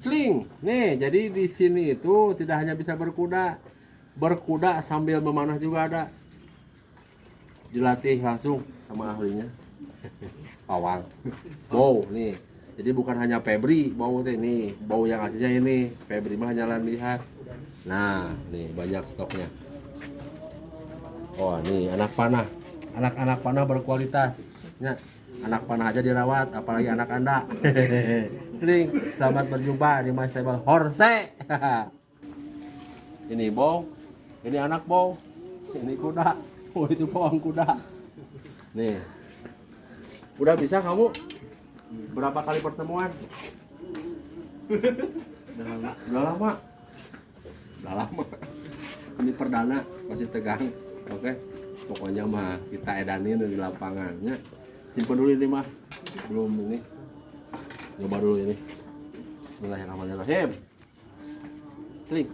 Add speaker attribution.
Speaker 1: Sling. Nih, jadi di sini itu tidak hanya bisa berkuda sambil memanah juga ada. Dilatih langsung sama ahlinya. Pawang. Bow nih. Jadi bukan hanya Febri bow nih, bow yang aslinya ini. Febri mah hanya lihat. Nah, nih banyak stoknya. Oh, nih anak panah. Anak-anak panah berkualitas. Ya, anak panah aja dirawat, apalagi anak Anda. Sering, selamat berjumpa di Mas Table Horse. Ini bow, ini anak bow, ini kuda. Oh, itu pawang kuda. Nih, udah bisa kamu? Berapa kali pertemuan? Udah lama. Udah lama. Ini perdana, masih tegang. Oke, pokoknya mah kita edanin di lapangannya. Simpen dulu ini mah, belum ini. Coba dulu ini. Bismillahirrahmanirrahim. Klik.